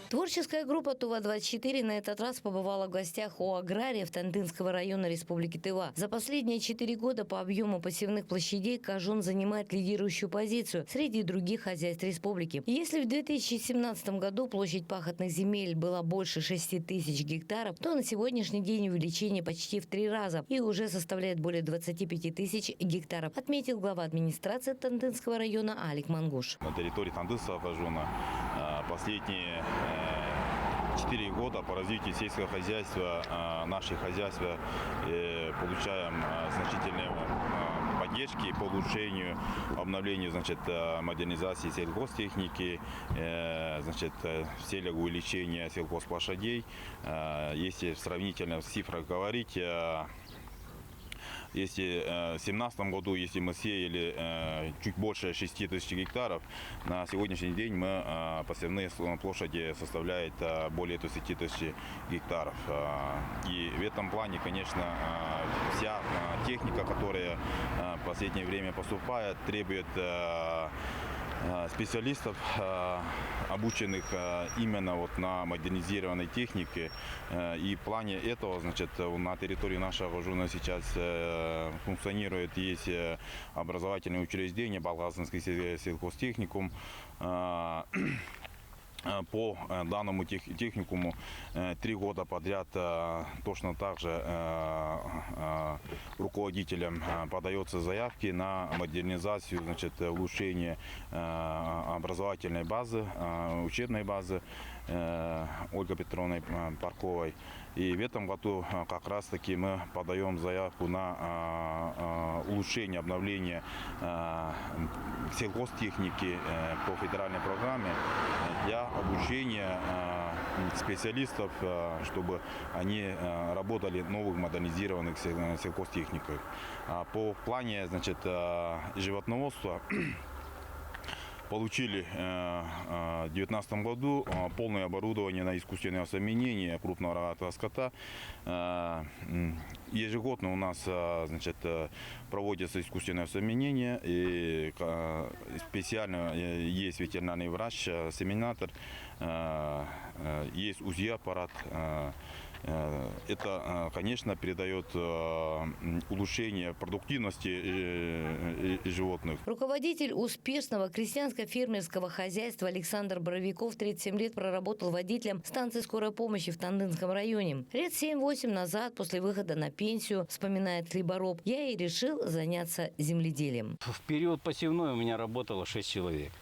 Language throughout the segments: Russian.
Творческая группа «Тува-24» на этот раз побывала в гостях у аграриев Тандынского района Республики Тыва. За последние 4 года по объему посевных площадей Кажун занимает лидирующую позицию среди других хозяйств республики. Если в 2017 году площадь пахотных земель была больше 6 тысяч гектаров, то на сегодняшний день увеличение почти в 3 раза и уже составляет более 25 тысяч гектаров, отметил глава администрации Тандынского района Алик Мангуш. На территории Тандынского района последние 4 года по развитию сельского хозяйства наши хозяйства получаем значительные поддержки по улучшению, обновлению, модернизации сельхозтехники, в целях увеличения сельхозплощадей. Если сравнительно в цифрах говорить, если в 2017 году, если мы сеяли чуть больше 6 тысяч гектаров, на сегодняшний день мы посевные площади составляет более 30 тысяч гектаров. И в этом плане, конечно, вся техника, которая в последнее время поступает, требует специалистов, обученных именно на модернизированной технике. И в плане этого, на территории нашего района сейчас функционирует, есть образовательные учреждения, Балгазинский сельхозтехникум. По данному техникуму 3 года подряд точно так же руководителям подаются заявки на модернизацию, улучшение образовательной базы, учебной базы Ольги Петровны Парковой. И в этом году как раз таки мы подаем заявку на улучшение, обновление сельхозтехники по федеральной программе для обучения специалистов, чтобы они работали новых модернизированных сельхозтехниках. По плане животноводства получили в 2019 году полное оборудование на искусственное осеменение крупного рогатого скота. Ежегодно у нас проводится искусственное осеменение, и специально есть ветеринарный врач, семенатор, есть УЗИ-аппарат. Это, конечно, передает улучшение продуктивности животных. Руководитель успешного крестьянско-фермерского хозяйства Александр Боровиков 37 лет проработал водителем станции скорой помощи в Тандынском районе. Лет 7-8 назад, после выхода на пенсию, вспоминает хлебороб, я и решил заняться земледелием. В период посевной у меня работало 6 человек,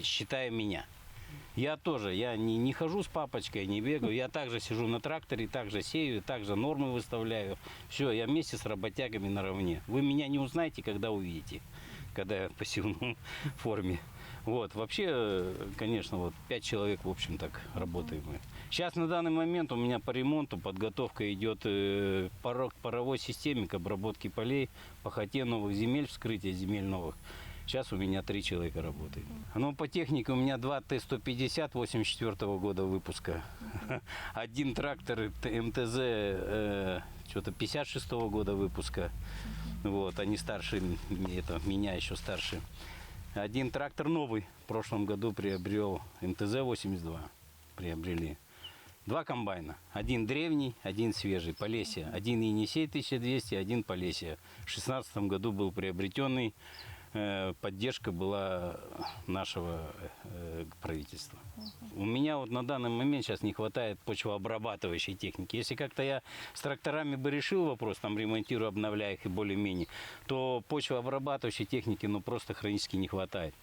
считая меня. Я тоже, я не хожу с папочкой, не бегаю, я также сижу на тракторе, также сею, также нормы выставляю. Все, я вместе с работягами наравне. Вы меня не узнаете, когда увидите, когда я в посевной форме. Вообще, конечно, 5 человек, в общем, так работаем мы. Сейчас на данный момент у меня по ремонту подготовка идет к паровой системе, к обработке полей, пахоте новых земель, вскрытие земель новых. Сейчас у меня 3 человека работает. По технике у меня 2 Т-150 84 года выпуска. Один трактор МТЗ 56 года выпуска. Они старше, меня еще старше. Один трактор новый. В прошлом году приобрел МТЗ-82. Приобрели. 2 комбайна. Один древний, один свежий. Полесье. Один Енисей 1200, один Полесье. В 2016 году был приобретенный. Поддержка была нашего правительства. У меня на данный момент сейчас не хватает почвообрабатывающей техники. Если как-то я с тракторами бы решил вопрос, ремонтирую, обновляю их и более-менее, то почвообрабатывающей техники просто хронически не хватает.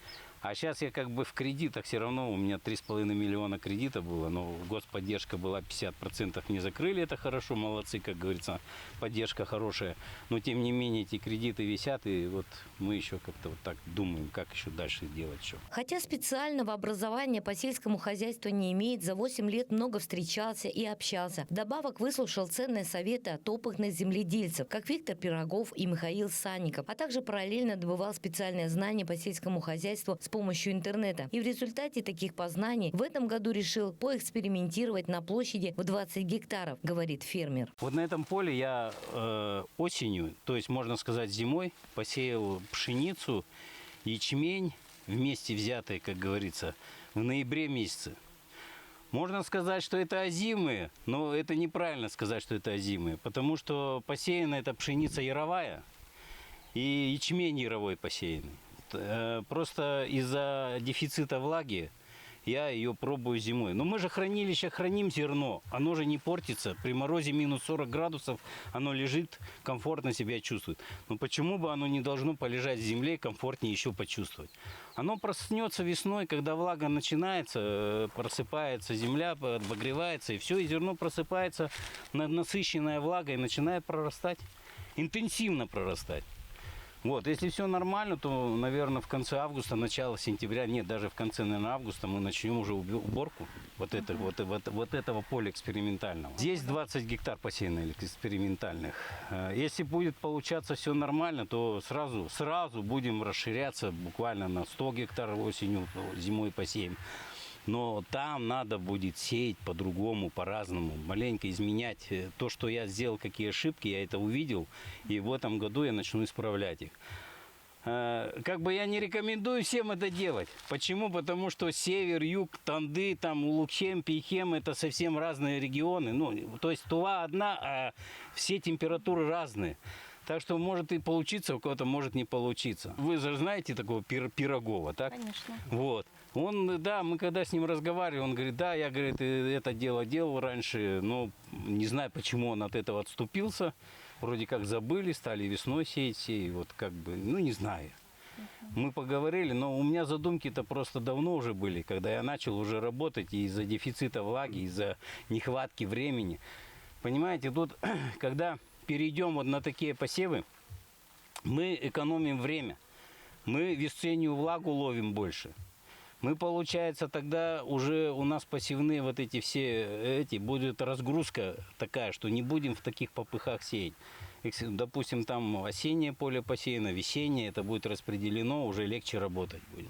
А сейчас я в кредитах, все равно у меня 3,5 миллиона кредита было, но господдержка была 50%, не закрыли, это хорошо, молодцы, как говорится, поддержка хорошая. Но тем не менее эти кредиты висят, и мы еще как-то так думаем, как еще дальше делать что. Хотя специального образования по сельскому хозяйству не имеет, за 8 лет много встречался и общался. Вдобавок выслушал ценные советы от опытных земледельцев, как Виктор Пирогов и Михаил Санников, а также параллельно добывал специальные знания по сельскому хозяйству с помощью интернета. И в результате таких познаний в этом году решил поэкспериментировать на площади в 20 гектаров, говорит фермер. На этом поле я осенью, то есть можно сказать зимой, посеял пшеницу, ячмень, вместе взятые, как говорится, в ноябре месяце. Можно сказать, что это озимые, но это неправильно сказать, что это озимые, потому что посеяна это пшеница яровая и ячмень яровой посеянный. Просто из-за дефицита влаги я ее пробую зимой. Но мы же хранилище храним зерно, оно же не портится. При морозе минус 40 градусов оно лежит, комфортно себя чувствует. Но почему бы оно не должно полежать в земле и комфортнее еще почувствовать? Оно проснется весной, когда влага начинается, просыпается земля, обогревается, и все, и зерно просыпается, насыщенная влагой, и начинает прорастать, интенсивно прорастать. Вот, если все нормально, то, наверное, в конце августа, начало сентября, нет, даже в конце, наверное, августа мы начнем уже уборку вот этого поля экспериментального. Здесь 20 гектар посеяно экспериментальных. Если будет получаться все нормально, то сразу будем расширяться буквально на 100 гектар осенью, зимой посеем. Но там надо будет сеять по-другому, по-разному, маленько изменять. То, что я сделал, какие ошибки, я это увидел, и в этом году я начну исправлять их. Как бы я не рекомендую всем это делать. Почему? Потому что север, юг, Танды, там Улукхем, Пейхем – это совсем разные регионы. Ну, то есть Тула одна, а все температуры разные. Так что может и получиться, у кого-то может не получиться. Вы же знаете такого Пирогова, так? Конечно. Вот. Он, да, мы когда с ним разговаривали, он говорит, да, я, говорит, это дело делал раньше, но не знаю, почему он от этого отступился. Вроде как забыли, стали весной сеять, и вот как бы, ну не знаю. Мы поговорили, но у меня задумки-то просто давно уже были, когда я начал уже работать и из-за дефицита влаги, из-за нехватки времени. Понимаете, тут, когда перейдем вот на такие посевы, мы экономим время, мы весеннюю влагу ловим больше. Мы, получается, тогда уже у нас посевные вот эти все, будет разгрузка такая, что не будем в таких попыхах сеять. Допустим, там осеннее поле посеяно, весеннее, это будет распределено, уже легче работать будет.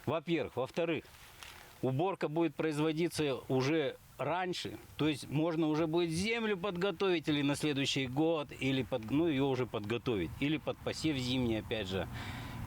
Во-первых. Во-вторых, уборка будет производиться уже раньше, то есть можно уже будет землю подготовить или на следующий год, или ее уже подготовить, или под посев зимний, опять же.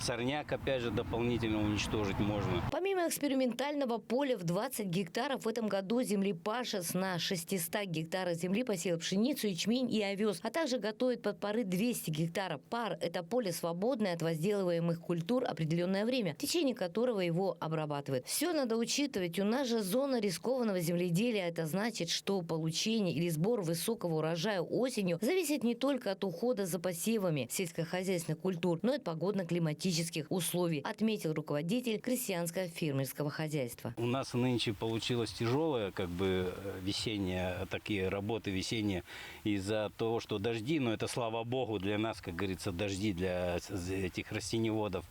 Сорняк, опять же, дополнительно уничтожить можно. Помимо экспериментального поля в 20 гектаров, в этом году землепашец на 600 гектарах земли посеял пшеницу, ячмень и овес, а также готовит под пары 200 гектаров. Пар – это поле свободное от возделываемых культур определенное время, в течение которого его обрабатывают. Все надо учитывать. У нас же зона рискованного земледелия. Это значит, что получение или сбор высокого урожая осенью зависит не только от ухода за посевами сельскохозяйственных культур, но и от погодно-климатических условий, отметил руководитель крестьянско-фермерского хозяйства. У нас нынче получилось тяжелое, как бы весеннее, такие работы весенние из-за того, что дожди, но это слава богу для нас, как говорится, дожди для этих растениеводов.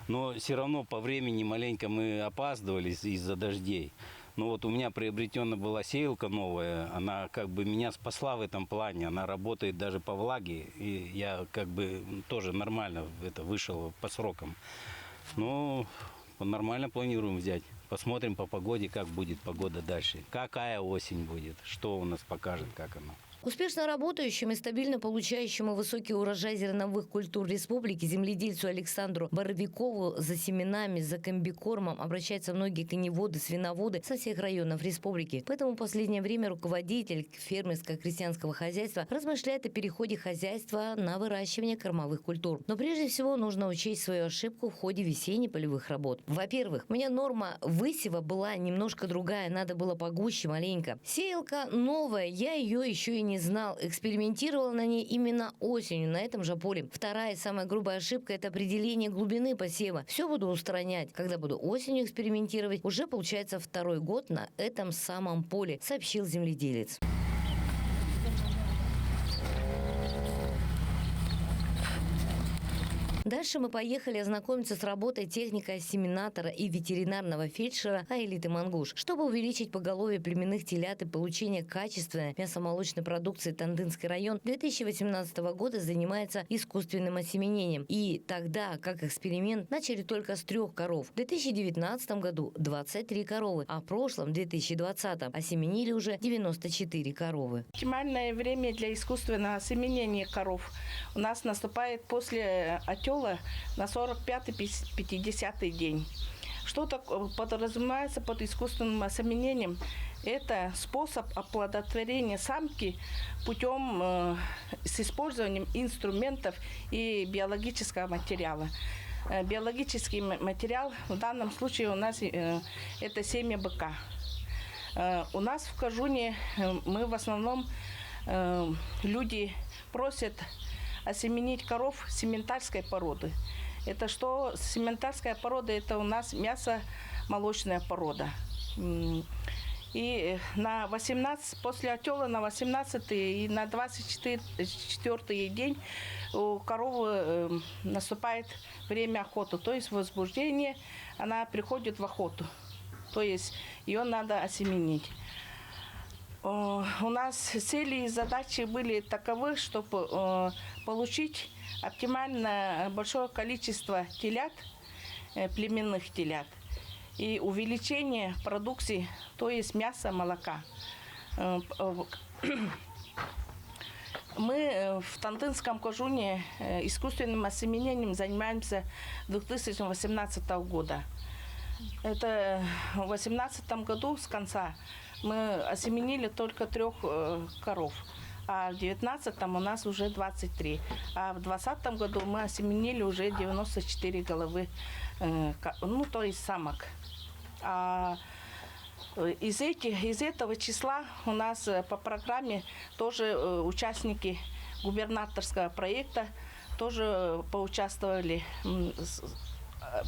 Но все равно по времени маленько мы опаздывали из-за дождей. Ну вот у меня приобретена была сеялка новая, она как бы меня спасла в этом плане, она работает даже по влаге, и я как бы тоже нормально вышел по срокам. Ну, нормально планируем взять. Посмотрим по погоде, как будет погода дальше, какая осень будет, что у нас покажет, как она. Успешно работающему и стабильно получающему высокий урожай зерновых культур республики земледельцу Александру Боровикову за семенами, за комбикормом обращаются многие коневоды, свиноводы со всех районов республики. Поэтому в последнее время руководитель фермерско-крестьянского хозяйства размышляет о переходе хозяйства на выращивание кормовых культур. Но прежде всего нужно учесть свою ошибку в ходе весенних полевых работ. Во-первых, у меня норма высева была немножко другая, надо было погуще маленько. Сеялка новая, я ее еще и не знал, экспериментировал на ней именно осенью на этом же поле. Вторая, самая грубая ошибка – это определение глубины посева. Все буду устранять. Когда буду осенью экспериментировать, уже получается второй год на этом самом поле, сообщил земледелец. Дальше мы поехали ознакомиться с работой техника-семенатора и ветеринарного фельдшера Аэлиты Мангуш. Чтобы увеличить поголовье племенных телят и получение качественной мясомолочной продукции, Тандынский район 2018 года занимается искусственным осеменением. И тогда, как эксперимент, начали только с 3 коров. В 2019 году 23 коровы, а в прошлом, 2020, осеменили уже 94 коровы. Оптимальное время для искусственного осеменения коров у нас наступает после отела на 45-50 день. Что подразумевается под искусственным осеменением? Это способ оплодотворения самки путем с использованием инструментов и биологического материала. Биологический материал в данном случае у нас это семя быка. У нас в Кажуне мы в основном люди просят осеменить коров сементальской породы. Это что? Сементальская порода – это у нас мясо-молочная порода. И на 18, после отела на 18 и на 24 день у коровы наступает время охоты. То есть возбуждение, она приходит в охоту. То есть ее надо осеменить. У нас цели и задачи были таковы, чтобы получить оптимально большое количество телят, племенных телят, и увеличение продукции, то есть мяса, молока. Мы в Тантынском Кажуне искусственным осеменением занимаемся 2018 года. Это в 2018 году с конца мы осеменили только 3 коров, а в 2019 у нас уже 23. А в 2020 году мы осеменили уже 94 головы, ну то есть самок. А из этого числа у нас по программе тоже участники губернаторского проекта тоже поучаствовали,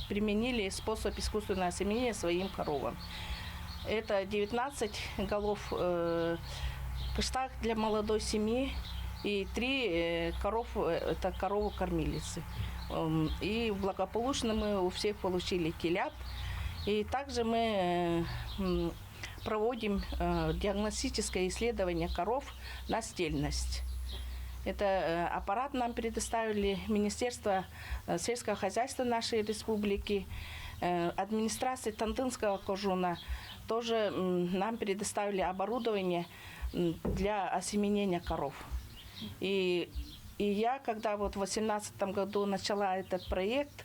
применили способ искусственного осеменения своим коровам. Это 19 голов кыштак для молодой семьи и 3 коров, это коровы-кормилицы. И благополучно мы у всех получили телят. И также мы проводим диагностическое исследование коров на стельность. Это аппарат нам предоставили Министерство сельского хозяйства нашей республики, администрация Тантынского Кажуна. Тоже нам предоставили оборудование для осеменения коров. И я, когда вот в 2018 году начала этот проект,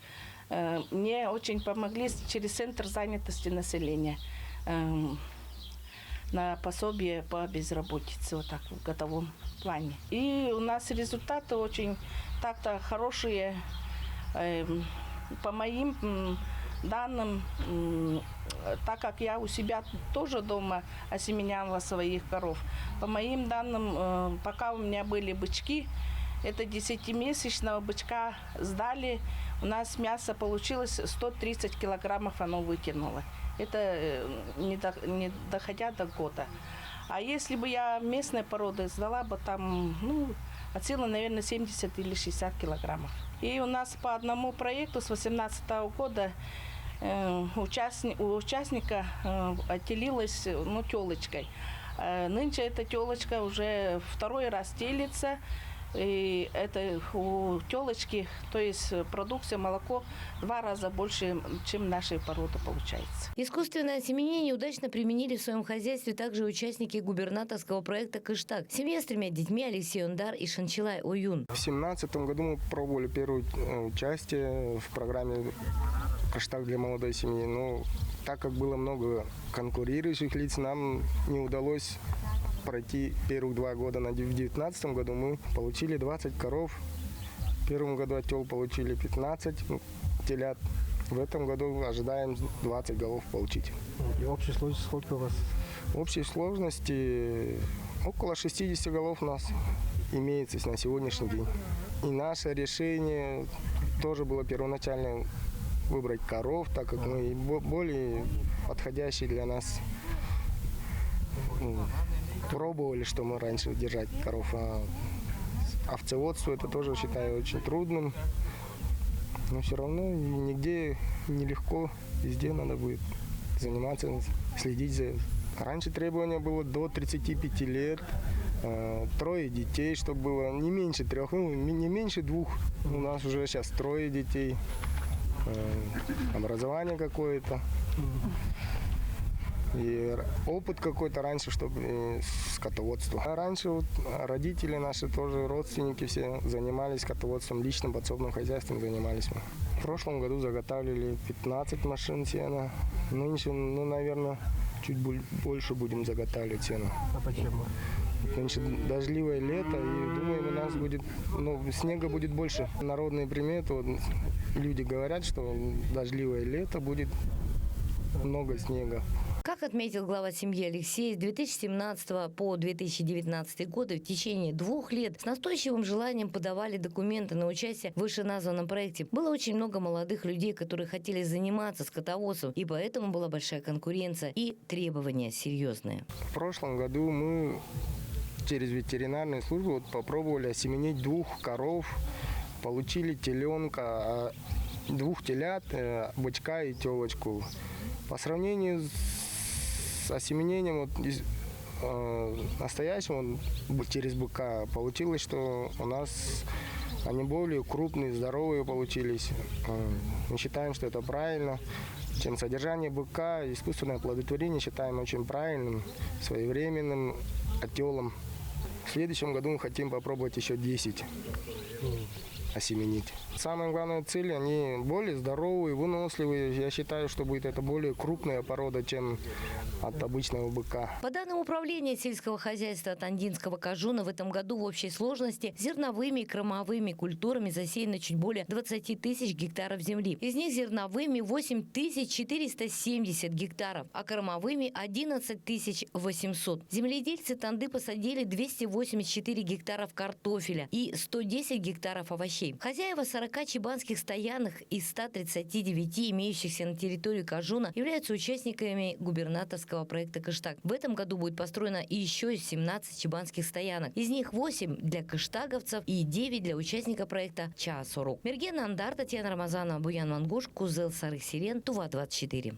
мне очень помогли через Центр занятости населения на пособие по безработице, вот так в годовом плане. И у нас результаты очень так-то хорошие. По моим данным, так как я у себя тоже дома осеменяла своих коров, по моим данным, пока у меня были бычки, это 10-месячного бычка сдали, у нас мясо получилось 130 килограммов, оно выкинуло. Это не доходя до года. А если бы я местной породы сдала бы там, от силы, наверное, 70 или 60 килограммов. И у нас по одному проекту с 2018 года у участника отелилась телочкой. Нынче эта телочка уже 2-й раз телится. И это у телочки, то есть продукция, молоко 2 раза больше, чем нашей породы получается. Искусственное осеменение удачно применили в своем хозяйстве также участники губернаторского проекта «Кыштак». Семья с 3 детьми Алексей Ондар и Шанчилай Оюн. В 2017 году мы пробовали первое участие в программе «Кыштак для молодой семьи». Но так как было много конкурирующих лиц, нам не удалось пройти первых 2 года. В 2019 году мы получили 20 коров. В первом году отел получили 15 телят. В этом году ожидаем 20 голов получить. И общей сложности сколько у вас? В общей сложности около 60 голов у нас имеется на сегодняшний день. И наше решение тоже было первоначально выбрать коров, так как мы более подходящие для нас пробовали, что мы раньше держать коров. А овцеводство это тоже считаю очень трудным. Но все равно нигде нелегко, везде надо будет заниматься, следить за. Раньше требование было до 35 лет, 3 детей, чтобы было не меньше 3, не меньше 2. У нас уже сейчас 3 детей, образование какое-то. И опыт какой-то раньше, чтобы скотоводство. А раньше родители наши тоже, родственники все занимались скотоводством, личным подсобным хозяйством занимались мы. В прошлом году заготавливали 15 машин сена. Нынче, наверное, чуть больше будем заготавливать сена. А почему? Нынче дождливое лето, и думаем, у нас будет, снега будет больше. Народные приметы, вот, люди говорят, что дождливое лето будет много снега. Как отметил глава семьи Алексей, с 2017 по 2019 годы в течение 2 лет с настойчивым желанием подавали документы на участие в вышеназванном проекте. Было очень много молодых людей, которые хотели заниматься скотоводством, и поэтому была большая конкуренция и требования серьезные. В прошлом году мы через ветеринарную службу попробовали осеменить 2 коров, получили теленка, 2 телят, бычка и телочку. По сравнению с осеменением настоящим через быка получилось, что у нас они более крупные, здоровые получились. Мы считаем, что это правильно. Чем содержание быка, искусственное оплодотворение считаем очень правильным, своевременным отелом. В следующем году мы хотим попробовать еще 10 осеменить. Самая главная цель, они более здоровые, выносливые. Я считаю, что будет это более крупная порода, чем от обычного быка. По данным Управления сельского хозяйства Тандинского Кажуна, в этом году в общей сложности зерновыми и кормовыми культурами засеяно чуть более 20 тысяч гектаров земли. Из них зерновыми 8470 гектаров, а кормовыми 11 800. Земледельцы Танды посадили 284 гектаров картофеля и 110 гектаров овощей. Хозяева 40 чебанских стоянок из 139 имеющихся на территории Кажуна являются участниками губернаторского проекта «Кыштаг». В этом году будет построено еще 17 чебанских стоянок. Из них 8 для кыштаговцев и 9 для участника проекта «Чаасорук». Мерген Андар, Татьяна Рамазанова, Буян Мангуш, Кузел Сарых Сирен, Тува 24.